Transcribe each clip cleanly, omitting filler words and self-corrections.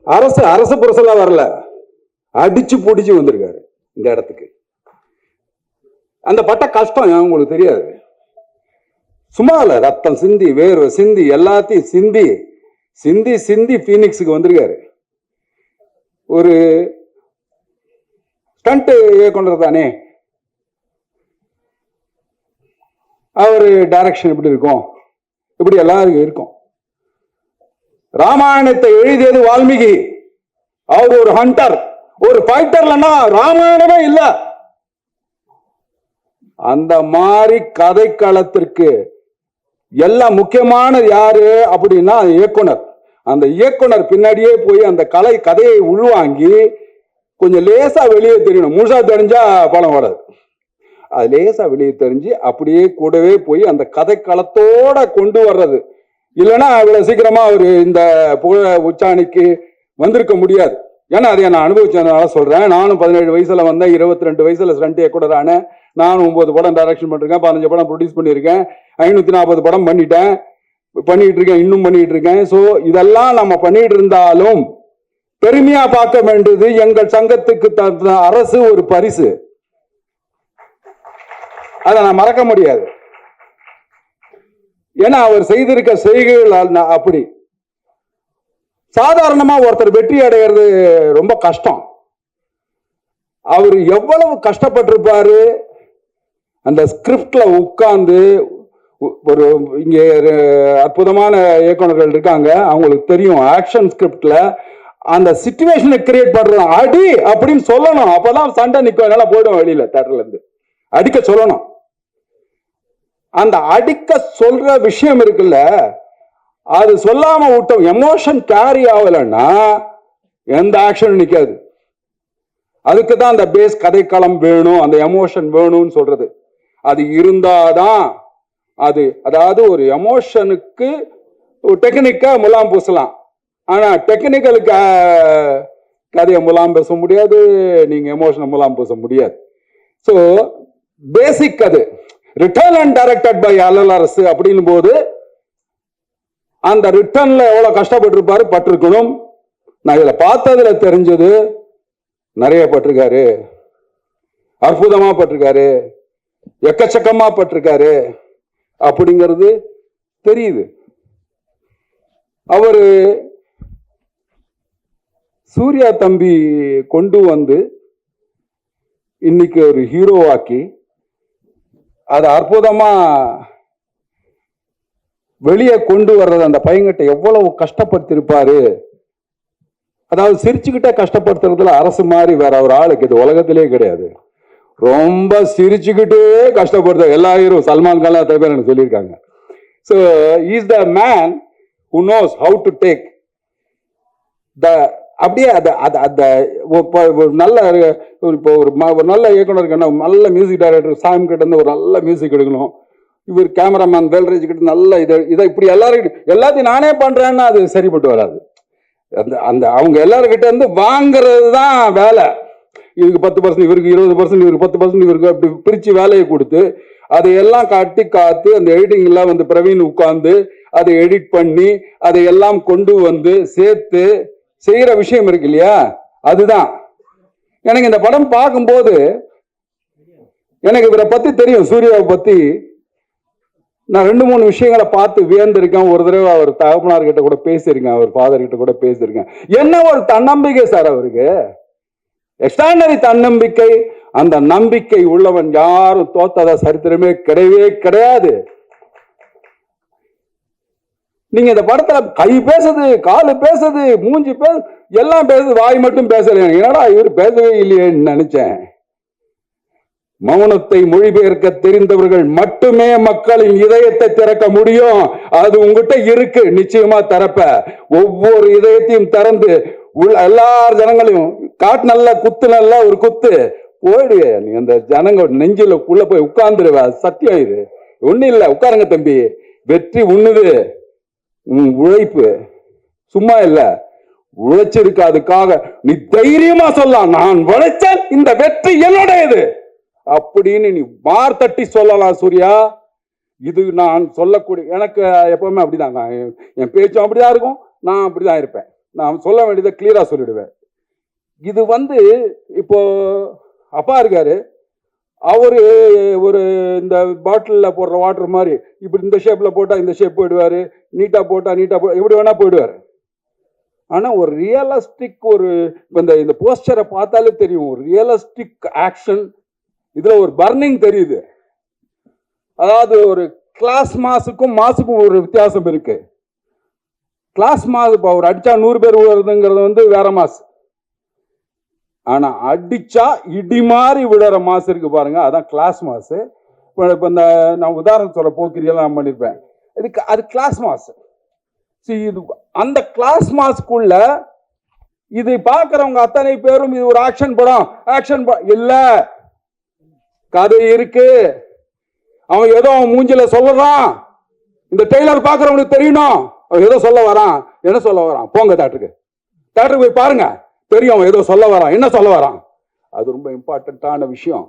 அரசு அரசு புரசெல்லாம் வரல, அடிச்சு பிடிச்சு வந்திருக்காரு இந்த இடத்துக்கு. அந்த பட்ட கஷ்டம் உங்களுக்கு தெரியாது. சும்மா இல்ல, ரத்தம் சிந்தி வேர்வை சிந்தி எல்லாத்தையும் சிந்தி சிந்தி சிந்தி பீனிக்ஸுக்கு வந்திருக்காரு. ஒரு ஸ்டண்ட் இயக்குனர் தானே, அவரு டைரக்ஷன் எப்படி இருக்கும், இப்படி எல்லாருக்கும் இருக்கும். ராமாயணத்தை எழுதியது வால்மீகி, அவர் ஒரு ஹண்டர், ஒரு ஃபைட்டர்லன்னா ராமாயணமே இல்ல. அந்த மாதிரி கதைக்களத்திற்கு எல்லாம் முக்கியமானது யாரு அப்படின்னா இயக்குனர். அந்த இயக்குனர் பின்னாடியே போய் அந்த கதையை உள்வாங்கி கொஞ்சம் லேசா வெளியே தெரியணும். முழுசா தெரிஞ்சா படம் வராது. அது லேசா வெளியே தெரிஞ்சு அப்படியே கூடவே போய் அந்த கதைக்களத்தோட கொண்டு வர்றது. இல்லைன்னா அவ்வளவு சீக்கிரமா அவரு இந்த புகழ உச்சாணிக்கு வந்திருக்க முடியாது. ஏன்னா அதை நான் அனுபவிச்சதுனால சொல்றேன். நானும் 17 வயசுல வந்தேன், 22 வயசுல ஸ்டண்ட் இயக்குனரான நானும் 9 படம் டைரக்ஷன் பண்ணிருக்கேன், 15 படம் ப்ரொடியூஸ் பண்ணியிருக்கேன், 540 படம் பண்ணிட்டு இருக்கேன், இன்னும் பண்ணிட்டு இருக்கேன். ஸோ இதெல்லாம் நம்ம பண்ணிட்டு இருந்தாலும் பெருமையா பார்க்க வேண்டியது எங்கள் சங்கத்துக்கு அரசு ஒரு பரிசு. அதை நான் மறக்க முடியாது. ஏன்னா அவர் செய்திருக்க செய்கைகள் அப்படி. சாதாரணமா ஒருத்தர் வெற்றி அடைகிறது ரொம்ப கஷ்டம். அவர் எவ்வளவு கஷ்டப்பட்டிருப்பாரு. அந்த ஸ்கிரிப்ட்ல உட்கார்ந்து ஒரு இங்க அற்புதமான இயக்குநர்கள் இருக்காங்க, அவங்களுக்கு தெரியும். ஆக்ஷன் ஸ்கிரிப்ட்ல அந்த சிச்சுவேஷனை கிரியேட் பண்றது, அடி அப்படின்னு சொல்லணும். அப்பதான் சண்டை நிற்கும். என்னால போயிடும் வெளியில தேட்டர்ல இருந்து அடிக்க சொல்லணும். அந்த அடிக்க சொல்ற விஷயம் இருக்குல்ல, அது சொல்லாம விட்டோம், எமோஷன் கேரி ஆகலன்னா எந்த ஆக்ஷனும் நிக்காது. அதுக்கு தான் அந்த பேஸ் கதைக்களம் வேணும், அந்த எமோஷன் வேணும்னு சொல்றது. அது இருந்தாதான் அது, அதாவது ஒரு எமோஷனுக்கு டெக்னிக்கா முலாம் பூசலாம், ஆனா டெக்னிக்கலுக்கு கதையை முலாம் பேச முடியாது, நீங்க எமோஷனை முலாம் பூச முடியாது. ஸோ பேசிக் அது ரிட்டர்ன் அண்ட் டைரக்டட் பை அரசு அப்படின் போது அந்த ரிட்டர்ன்ல எவ்வளவு கஷ்டப்பட்டிருப்பாரு, பட்டிருக்கணும். நான் இதுல பார்த்ததுல தெரிஞ்சது நிறைய பட்டிருக்காரு, அற்புதமா பட்டிருக்காரு, எக்கச்சக்கமா பட்டிருக்காரு அப்படிங்கிறது தெரியுது. அவரு சூர்யா தம்பி கொண்டு வந்து இன்னைக்கு ஒரு ஹீரோவாக்கி அது அற்புதமா வெளியே கொண்டு வர்றது. அந்த பையன்கிட்ட எவ்வளவு கஷ்டப்படுத்திருப்பாரு. அதாவது சிரிச்சுக்கிட்டே கஷ்டப்படுத்துறதுல அரசு மாதிரி வேற ஒரு ஆளுக்கு இது உலகத்திலே கிடையாது. ரொம்ப சிரிச்சுக்கிட்டே கஷ்டப்படுத்த எல்லா ஹீரோ, சல்மான் கான் அத்தனை பேர் எனக்கு சொல்லியிருக்காங்க. So is the man who knows how to take the, அப்படியே நல்ல இப்போ ஒரு நல்ல இயக்குனருக்கு என்ன, நல்ல மியூசிக் டைரக்டர் சாம் கிட்ட இருந்து ஒரு நல்ல மியூசிக் எடுக்கணும். இவர் கேமராமேன் வேல்ராஜ் கிட்ட நல்ல இதை இப்படி எல்லாத்தையும் நானே பண்றேன்னா அது சரிப்பட்டு வராது. அந்த அவங்க எல்லாருக்கிட்ட இருந்து வாங்குறது தான் வேலை. இதுக்கு 10%, இவருக்கு 20%, இவருக்கு 10%, இவருக்கு அப்படி பிரிச்சு வேலையை கொடுத்து அதையெல்லாம் காட்டி காத்து அந்த எடிட்டிங் எல்லாம் வந்து பிரவீன் உட்கார்ந்து அதை எடிட் பண்ணி அதை எல்லாம் கொண்டு வந்து சேர்த்து செய்யற விஷயம் இருக்கு இல்லையா, அதுதான். எனக்கு இந்த படம் பார்க்கும்போது எனக்கு இவரை பத்தி தெரியும், சூர்யாவை பத்தி நான் 2-3 விஷயங்களை பார்த்து வியந்திருக்கேன். ஒரு தடவை அவர் தகப்பனார்கிட்ட கூட பேசியிருக்கேன், அவர் ஃபாதர் கிட்ட கூட பேசியிருக்கேன். என்ன ஒரு தன்னம்பிக்கை சார் அவருக்கு, எக்ஸ்ட்ரானரி தன்னம்பிக்கை. அந்த நம்பிக்கை உள்ளவன் யாரும் தோத்தத சரித்திரமே கிடையவே கிடையாது. நீங்க இந்த படத்துல கை பேசுது, காலு பேசுது, மூஞ்சி பேசு, எல்லாம் பேசுது, வாய் மட்டும் பேசல. என்னடா இவர் பேசவே இல்லையேன்னு நினைச்சேன். மௌனத்தை மொழிபெயர்க்க தெரிந்தவர்கள் மட்டுமே மக்களின் இதயத்தை திறக்க முடியும். அது உங்ககிட்ட இருக்கு, நிச்சயமா திறப்ப. ஒவ்வொரு இதயத்தையும் திறந்து எல்லா ஜனங்களையும் காட்டு, நல்ல குத்து, நல்ல ஒரு குத்து போயிடுவே. நீ அந்த ஜனங்க நெஞ்சில உள்ள போய் உட்கார்ந்துருவ. சத்தியம் இது. ஒண்ணு இல்ல, உட்காருங்க தம்பி, வெற்றி உண்ணுது. உழைப்பு சும்மா இல்ல, உழைச்சிருக்கு. அதுக்காக நீ தைரியமா சொல்லலாம், நான் உழைச்சேன், இந்த வெற்றி என்னுடையது அப்படின்னு நீ மார் தட்டி சொல்லலாம். சூர்யா, இது நான் சொல்லக்கூடிய, எனக்கு எப்பவுமே அப்படிதாங்க, என் பேச்சும் அப்படிதான் இருக்கும், நான் அப்படிதான் இருப்பேன். நான் சொல்ல வேண்டியதை கிளியரா சொல்லிடுவேன். இது இப்போ அப்பா இருக்காரு, அவரு ஒரு இந்த பாட்டிலில் போடுற வாட்டர் மாதிரி இப்படி இந்த ஷேப்ல போட்டா இந்த ஷேப் போயிடுவாரு, நீட்டா போட்டா எப்படி வேணா போயிடுவாரு. ஆனா ஒரு ரியலிஸ்டிக் இந்த போஸ்டரை பார்த்தாலே தெரியும், ஒரு ரியலிஸ்டிக் ஆக்ஷன் இதுல ஒரு பர்னிங் தெரியுது. அதாவது ஒரு கிளாஸ் மாசுக்கும் ஒரு வித்தியாசம் இருக்கு. கிளாஸ் மாஸ் இப்போ ஒரு அடிச்சா 100 பேர் வருதுங்கிறது வேற மாசு. ஆனா அடிச்சா இடி மாதிரி விடுற மாசு இருக்கு பாருங்க, அதான் கிளாஸ் மாசு. இப்போ இந்த நான் உதாரணம் சொல்ல போக்கிரியெல்லாம் நான் பண்ணிருப்பேன், அது கிளாஸ் மாசு. இது அந்த கிளாஸ் மாஸ்க்குள்ள இது பார்க்கிறவங்க அத்தனை பேரும் இது ஒரு ஆக்ஷன் படம் இல்ல, கதை இருக்கு. அவன் ஏதோ மூஞ்சில சொல்லுறான், இந்த டெய்லர் பார்க்கிறவனுக்கு தெரியணும் அவன் ஏதோ சொல்ல வரான். என்ன சொல்ல வரான்? போங்க தேட்டருக்கு போய் பாருங்க, தெரியும் அவன் ஏதோ சொல்ல வரான், என்ன சொல்ல வரான். அது ரொம்ப இம்பார்ட்டன்டான விஷயம்.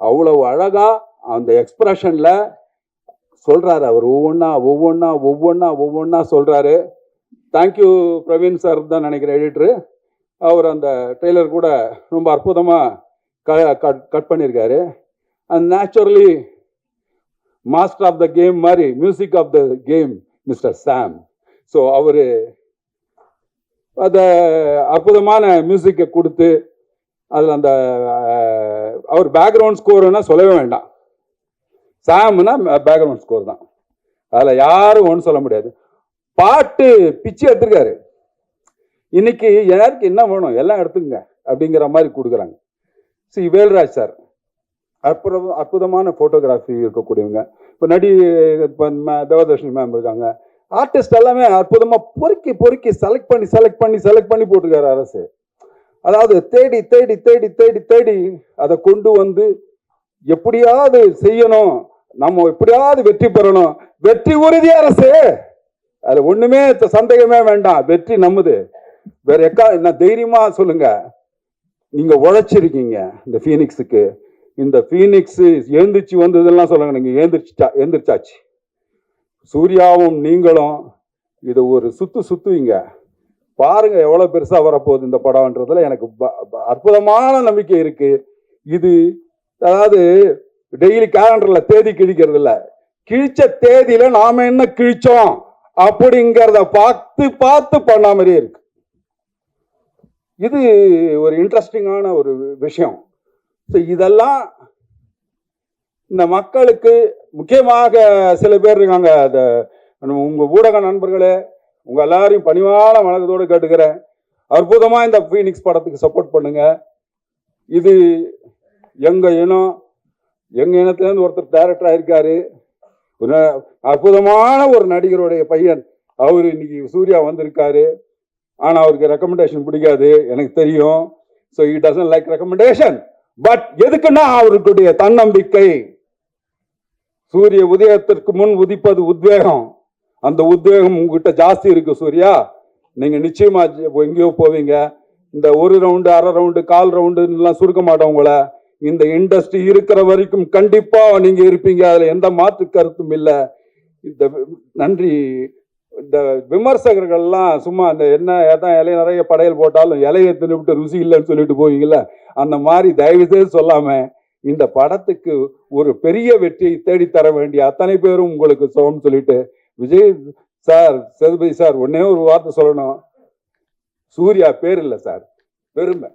அவ்வளவு அழகா அந்த எக்ஸ்பிரஷன்ல சொல்றாரு அவர், ஒவ்வொன்னா சொல்றாரு. தேங்க்யூ பிரவீன் சார் தான் நினைக்கிறேன் எடிட்டரு. அவர் அந்த ட்ரெய்லர் கூட ரொம்ப அற்புதமா கட் பண்ணியிருக்காரு. And naturally master of the game மாதிரி music of the game mister Sam. So அவரு அத அற்புதமான மியூசிக்கை கொடுத்து அதில் அந்த அவர் பேக்ரவுண்ட் ஸ்கோர்னா சொல்லவே வேண்டாம். சாம்னா பேக்ரவுண்ட் ஸ்கோர் தான், அதில் யாரும் ஒன்றும் சொல்ல முடியாது. பாட்டு பிச்சு எடுத்துருக்காரு. இன்னைக்கு யாருக்கு என்ன வேணும் எல்லாம் எடுத்துங்க அப்படிங்கிற மாதிரி கொடுக்குறாங்க. வேல்ராஜ் சார் அற்புதமான போட்டோகிராஃபி இருக்கக்கூடியவங்க. இப்போ தேவதர்ஷினி மேம் இருக்காங்க. ஆர்டிஸ்ட் எல்லாமே அற்புதமா பொறுக்கி செலக்ட் பண்ணி போட்டிருக்காரு அரசு. அதாவது தேடி அதை கொண்டு எப்படியாவது செய்யணும், நம்ம எப்படியாவது வெற்றி பெறணும். வெற்றி உறுதி அரசு, அதுல ஒண்ணுமே சந்தேகமே வேண்டாம். வெற்றி நம்மது. வேற என்ன தைரியமா சொல்லுங்க. நீங்க உழைச்சிருக்கீங்க இந்த பீனிக்ஸுக்கு. இந்த பீனிக்ஸ் எழுந்திரிச்சு வந்ததெல்லாம் சொல்லுங்க, நீங்க எழுந்திரிச்சாச்சு. சூர்யாவும் நீங்களும் இது ஒரு சுத்துவீங்க பாருங்க, எவ்வளவு பெருசா வரப்போகுது இந்த படம்ன்றதுல எனக்கு அற்புதமான நம்பிக்கை இருக்கு. இது அதாவது டெய்லி கேலண்டர்ல தேதி கிழிக்கிறது இல்ல, கிழிச்ச தேதியில நாம என்ன கிழிச்சோம் அப்படிங்கிறத பார்த்து பண்ண மாதிரியே இருக்கு. இது ஒரு இன்ட்ரெஸ்டிங்கான ஒரு விஷயம். இதெல்லாம் இந்த மக்களுக்கு முக்கியமாக சில பேர் இருக்காங்க, உங்க ஊடக நண்பர்களே, உங்க எல்லாரையும் பணிவான வணக்கத்தோடு கேட்டுக்கிறேன், அற்புதமா இந்த பீனிக்ஸ் படத்துக்கு சப்போர்ட் பண்ணுங்க. இது எங்க இனத்திலிருந்து ஒருத்தர் டைரக்டர் ஆயிருக்காரு, அற்புதமான ஒரு நடிகருடைய பையன். அவரு இன்னைக்கு சூர்யா வந்திருக்காரு. ஆனா அவருக்கு ரெக்கமெண்டேஷன் பிடிக்காது எனக்கு தெரியும். So he doesn't like recommendation. But எதுக்குன்னா அவருடைய தன்னம்பிக்கை. சூரிய உதயத்திற்கு முன் உதிப்பது உத்வேகம். அந்த உத்வேகம் உங்ககிட்ட ஜாஸ்தி இருக்கு சூர்யா. நீங்க நிச்சயமா எங்கேயோ போவீங்க. இந்த ஒரு ரவுண்டு, அரை ரவுண்டு, கால் ரவுண்டுலாம் சுருக்க மாட்டோம் உங்களை. இந்த இண்டஸ்ட்ரி இருக்கிற வரைக்கும் கண்டிப்பா நீங்க இருப்பீங்க, அதுல எந்த மாற்று கருத்தும் இல்லை. இந்த நன்றி. இந்த விமர்சகர்கள்லாம் சும்மா அந்த என்ன ஏதான் இலைய நிறைய படையல் போட்டாலும் இலையை தின்னுவிட்டு ருசி இல்லைன்னு சொல்லிட்டு போவீங்கல்ல, அந்த மாதிரி தயவு செய்து சொல்லாம இந்த படத்துக்கு ஒரு பெரிய வெற்றியை தேடித்தர வேண்டிய அத்தனை பேரும் உங்களுக்கு சோன்னு சொல்லிட்டு, விஜய் சார், சேதுபதி சார், ஒன்னே ஒரு வார்த்தை சொல்லணும், சூர்யா பேர் இல்லை சார், பெருமை.